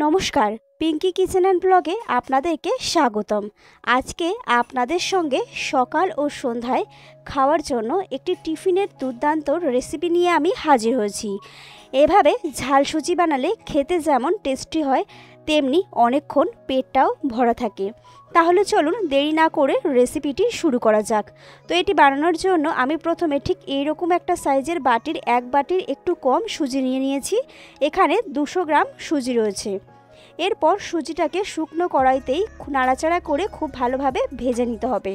নমস্কার, Pinki kitchen and ব্লগে আপনাদেরকে স্বাগতম। আজকে আপনাদের সঙ্গে সকাল ও সন্ধ্যায় খাওয়ার জন্য একটি টিফিনের দুর্দান্ত রেসিপি নিয়ে আমি হাজির হয়েছি। এভাবে ঝাল সুজি বানালে খেতে যেমন টেস্টি হয়, তেমনি অনেকক্ষণ পেটটাও ভরা থাকে। তাহলে চলুন দেরি না করে রেসিপিটি শুরু করা যাক। তো এটি বানানোর জন্য আমি প্রথমে ঠিক এইরকম একটা সাইজের বাটির এক বাটির একটু কম সুজি নিয়ে নিয়েছি। এখানে 200 গ্রাম সুজি রয়েছে। এরপর সুজিটাকে শুকনো কড়াইতেই নাড়াচাড়া করে খুব ভালোভাবে ভেজে নিতে হবে।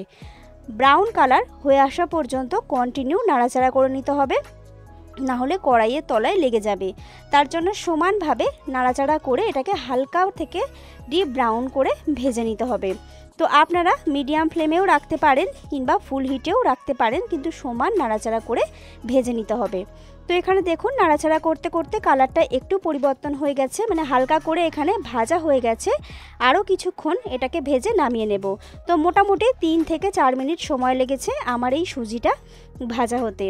ব্রাউন কালার হয়ে আসা পর্যন্ত কন্টিনিউ নাড়াচাড়া করে নিতে হবে, না হলে কড়াইয়ের তলায় লেগে যাবে। তার জন্য সমানভাবে নাড়াচাড়া করে এটাকে হালকা থেকে ডিপ ব্রাউন করে ভেজে নিতে হবে। তো আপনারা মিডিয়াম ফ্লেমেও রাখতে পারেন কিংবা ফুল হিটেও রাখতে পারেন, কিন্তু সমান নাড়াচাড়া করে ভেজে নিতে হবে। তো এখানে দেখুন নাড়াচাড়া করতে করতে কালারটা একটু পরিবর্তন হয়ে গেছে, মানে হালকা করে এখানে ভাজা হয়ে গেছে। আরও কিছুক্ষণ এটাকে ভেজে নামিয়ে নেব। তো মোটামুটি 3 থেকে 4 মিনিট সময় লেগেছে আমার এই সুজিটা ভাজা হতে।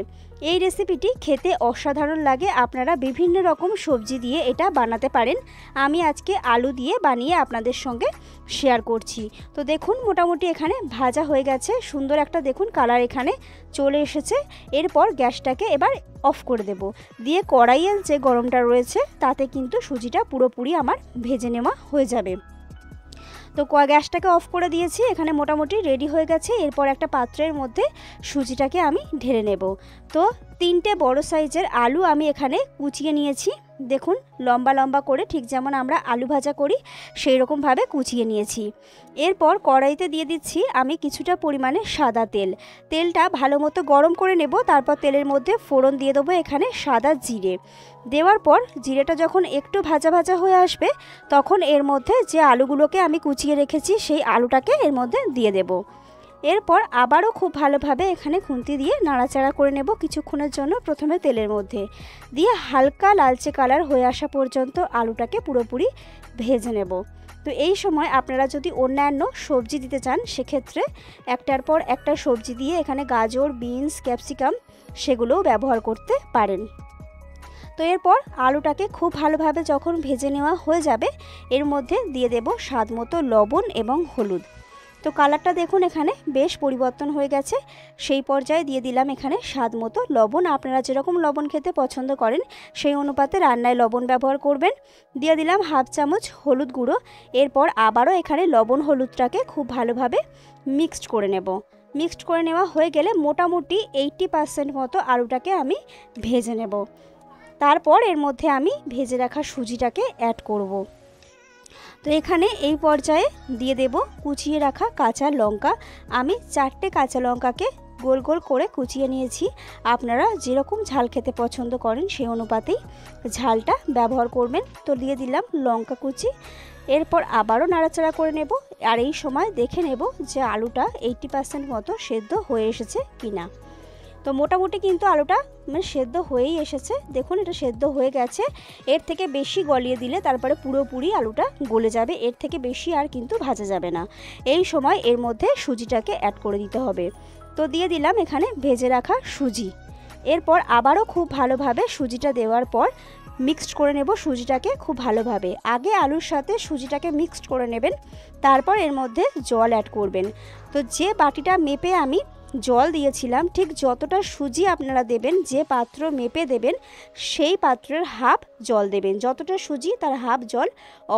এই রেসিপিটি খেতে অসাধারণ লাগে। আপনারা বিভিন্ন রকম সবজি দিয়ে এটা বানাতে পারেন। আমি আজকে আলু দিয়ে বানিয়ে আপনাদের সঙ্গে শেয়ার করছি। তো দেখুন মোটামুটি এখানে ভাজা হয়ে গেছে, সুন্দর একটা দেখুন কালার এখানে চলে এসেছে। এরপর গ্যাসটাকে এবার অফ করে দেব, দিয়ে কড়াইয়ের যে গরমটা রয়েছে তাতে কিন্তু সুজিটা পুরোপুরি আমার ভেজে নেওয়া হয়ে যাবে। তো গ্যাসটাকে অফ করে দিয়েছি, এখানে মোটামুটি রেডি হয়ে গেছে। এরপর একটা পাত্রের মধ্যে সুজিটাকে আমি ঢেলে নেব। তো 3টে বড় সাইজের আলু আমি এখানে কুচিয়ে নিয়েছি। দেখুন লম্বা লম্বা করে, ঠিক যেমন আমরা আলু ভাজা করি সেই রকমভাবে কুচিয়ে নিয়েছি। এরপর কড়াইতে দিয়ে দিচ্ছি আমি কিছুটা পরিমাণে সাদা তেল। তেলটা ভালো মতো গরম করে নেব। তারপর তেলের মধ্যে ফোড়ন দিয়ে দেবো এখানে সাদা জিরে। দেওয়ার পর জিরেটা যখন একটু ভাজা ভাজা হয়ে আসবে, তখন এর মধ্যে যে আলুগুলোকে আমি কুচিয়ে রেখেছি সেই আলুটাকে এর মধ্যে দিয়ে দেব। এরপর আবারও খুব ভালোভাবে এখানে খুন্তি দিয়ে নাড়াচাড়া করে নেব কিছুক্ষণের জন্য। প্রথমে তেলের মধ্যে দিয়ে হালকা লালচে কালার হয়ে আসা পর্যন্ত আলুটাকে পুরোপুরি ভেজে নেব। তো এই সময় আপনারা যদি অন্যান্য সবজি দিতে চান, সেক্ষেত্রে একটার পর একটা সবজি দিয়ে এখানে গাজর, বিনস, ক্যাপসিকাম সেগুলোও ব্যবহার করতে পারেন। তো এরপর আলুটাকে খুব ভালোভাবে যখন ভেজে নেওয়া হয়ে যাবে, এর মধ্যে দিয়ে দেব স্বাদ মতো লবণ এবং হলুদ। তো কালারটা দেখুন এখানে বেশ পরিবর্তন হয়ে গেছে। সেই পর্যায়ে দিয়ে দিলাম এখানে স্বাদ মতো লবণ। আপনারা যেরকম লবণ খেতে পছন্দ করেন সেই অনুপাতে রান্নায় লবণ ব্যবহার করবেন। দিয়ে দিলাম হাফ চামচ হলুদ গুঁড়ো। এরপর আবারও এখানে লবণ হলুদটাকে খুব ভালোভাবে মিক্সড করে নেব। মিক্সড করে নেওয়া হয়ে গেলে মোটামুটি 80% মতো আলুটাকে আমি ভেজে নেব। তারপর এর মধ্যে আমি ভেজে রাখা সুজিটাকে অ্যাড করব। তো এখানে এই পর্যায়ে দিয়ে দেব কুচিয়ে রাখা কাঁচা লঙ্কা। আমি 4টে কাঁচা লঙ্কাকে গোল গোল করে কুচিয়ে নিয়েছি। আপনারা যেরকম ঝাল খেতে পছন্দ করেন সেই অনুপাতেই ঝালটা ব্যবহার করবেন। তো দিয়ে দিলাম লঙ্কা কুচি। এরপর আবারও নাড়াচাড়া করে নেব। আর এই সময় দেখে নেব যে আলুটা 80% মতো সেদ্ধ হয়ে এসেছে কিনা। তো মোটামুটি কিন্তু আলুটা সেদ্ধ হয়েই এসেছে। দেখুন এটা সেদ্ধ হয়ে গেছে। এর থেকে বেশি গলিয়ে দিলে তারপরে পুরোপুরি আলুটা গলে যাবে, এর থেকে বেশি আর কিন্তু ভাজা যাবে না। এই সময় এর মধ্যে সুজিটাকে অ্যাড করে দিতে হবে। তো দিয়ে দিলাম এখানে ভেজে রাখা সুজি। এরপর আবারও খুব ভালোভাবে সুজিটা দেওয়ার পর মিক্সড করে নেব সুজিটাকে খুব ভালোভাবে। আগে আলুর সাথে সুজিটাকে মিক্সড করে নেবেন, তারপর এর মধ্যে জল অ্যাড করবেন। তো যে বাটিটা মেপে আমি জল দিয়েছিলাম, ঠিক যতটা সুজি আপনারা দেবেন, যে পাত্র মেপে দেবেন সেই পাত্রের হাফ জল দেবেন। যতটা সুজি তার হাফ জল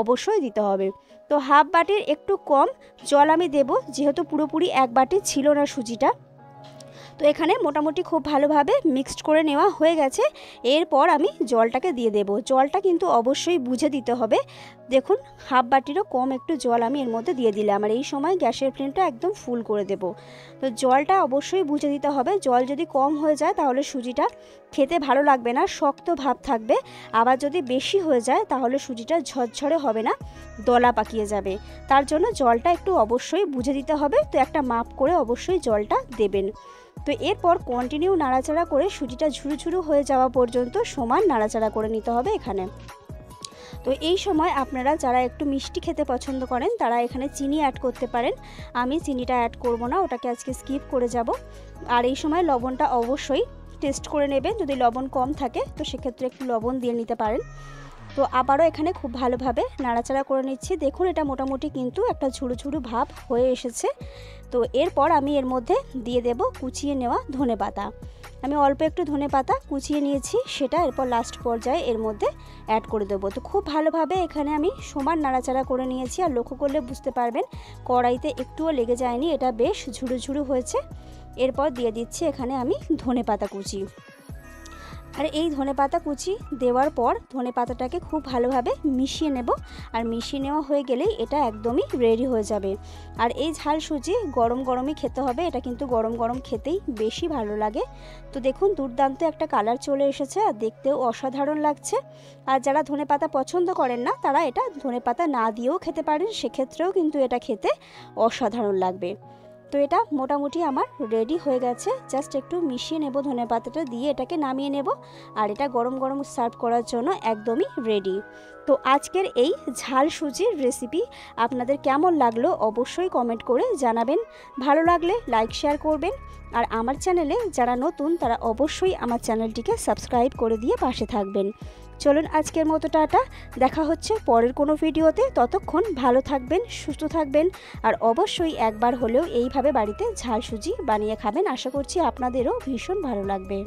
অবশ্যই দিতে হবে। তো হাফ বাটির একটু কম জল আমি দেব, যেহেতু পুরোপুরি এক বাটি ছিল না সুজিটা। তো এখানে মোটামুটি খুব ভালোভাবে মিক্সড করে নেওয়া হয়ে গেছে। এরপর আমি জলটাকে দিয়ে দেব। জলটা কিন্তু অবশ্যই বুঝে দিতে হবে। দেখুন হাফ বাটিরও কম একটু জল আমি এর মধ্যে দিয়ে দিলাম। আর এই সময় গ্যাসের ফ্লেমটা একদম ফুল করে দেব। তো জলটা অবশ্যই বুঝে দিতে হবে। জল যদি কম হয়ে যায় তাহলে সুজিটা খেতে ভালো লাগবে না, শক্ত ভাব থাকবে। আবার যদি বেশি হয়ে যায় তাহলে সুজিটা ঝরঝরে হবে না, দলা পাকিয়ে যাবে। তার জন্য জলটা একটু অবশ্যই বুঝে দিতে হবে। তো একটা মাপ করে অবশ্যই জলটা দেবেন। তো এরপর কন্টিনিউ নাড়াচাড়া করে সুজিটা ঝুরু ঝুরু হয়ে যাওয়া পর্যন্ত সমান নাড়াচাড়া করে নিতে হবে এখানে। তো এই সময় আপনারা যারা একটু মিষ্টি খেতে পছন্দ করেন তারা এখানে চিনি অ্যাড করতে পারেন। আমি চিনিটা অ্যাড করব না, ওটাকে আজকে স্কিপ করে যাব। আর এই সময় লবণটা অবশ্যই টেস্ট করে নেবেন। যদি লবণ কম থাকে তো সেক্ষেত্রে একটু লবণ দিয়ে নিতে পারেন। তো আবারও এখানে খুব ভালোভাবে নাড়াচাড়া করে নিচ্ছি। দেখুন এটা মোটামুটি কিন্তু একটা ঝুড়ো ঝুড়ো ভাব হয়ে এসেছে। তো এরপর আমি এর মধ্যে দিয়ে দেব কুচিয়ে নেওয়া ধনেপাতা। আমি অল্প একটু ধনেপাতা কুচিয়ে নিয়েছি, সেটা এরপর লাস্ট পর্যায়ে এর মধ্যে অ্যাড করে দেবো। তো খুব ভালোভাবে এখানে আমি সমান নাড়াচাড়া করে নিয়েছি। আর লক্ষ্য করলে বুঝতে পারবেন কড়াইতে একটুও লেগে যায়নি, এটা বেশ ঝুড়ো ঝুড়ো হয়েছে। এরপর দিয়ে দিচ্ছি এখানে আমি ধনেপাতা কুচি। আর এই ধনেপাতা কুচি দেওয়ার পর ধনেপাতাটাকে খুব ভালোভাবে মিশিয়ে নেব। আর মিশিয়ে নেওয়া হয়ে গেলেই এটা একদমই রেডি হয়ে যাবে। আর এই ঝাল সুজি গরম গরমই খেতে হবে, এটা কিন্তু গরম গরম খেতেই বেশি ভালো লাগে। তো দেখুন দুর্দান্ত একটা কালার চলে এসেছে আর দেখতেও অসাধারণ লাগছে। আর যারা ধনেপাতা পছন্দ করেন না তারা এটা ধনেপাতা না দিয়েও খেতে পারেন, সেক্ষেত্রেও কিন্তু এটা খেতে অসাধারণ লাগবে। তো এটা মোটামুটি আমার রেডি হয়ে গেছে। জাস্ট একটু মিশিয়ে নেব ধনেপাতাটা দিয়ে, এটাকে নামিয়ে নেব। আর এটা গরম গরম সার্ভ করার জন্য একদমই রেডি। তো আজকের এই ঝাল সুজির রেসিপি আপনাদের কেমন লাগলো অবশ্যই কমেন্ট করে জানাবেন। ভালো লাগলে লাইক শেয়ার করবেন। আর আমার চ্যানেলে যারা নতুন তারা অবশ্যই আমার চ্যানেলটিকে সাবস্ক্রাইব করে দিয়ে পাশে থাকবেন। চলুন আজকের মতো টাটা, দেখা হচ্ছে পরের কোনো ভিডিওতে। ততক্ষণ ভালো থাকবেন, সুস্থ থাকবেন। আর অবশ্যই একবার হলেও এইভাবে বাড়িতে ঝাল সুজি বানিয়ে খাবেন, আশা করছি আপনাদেরও ভীষণ ভালো লাগবে।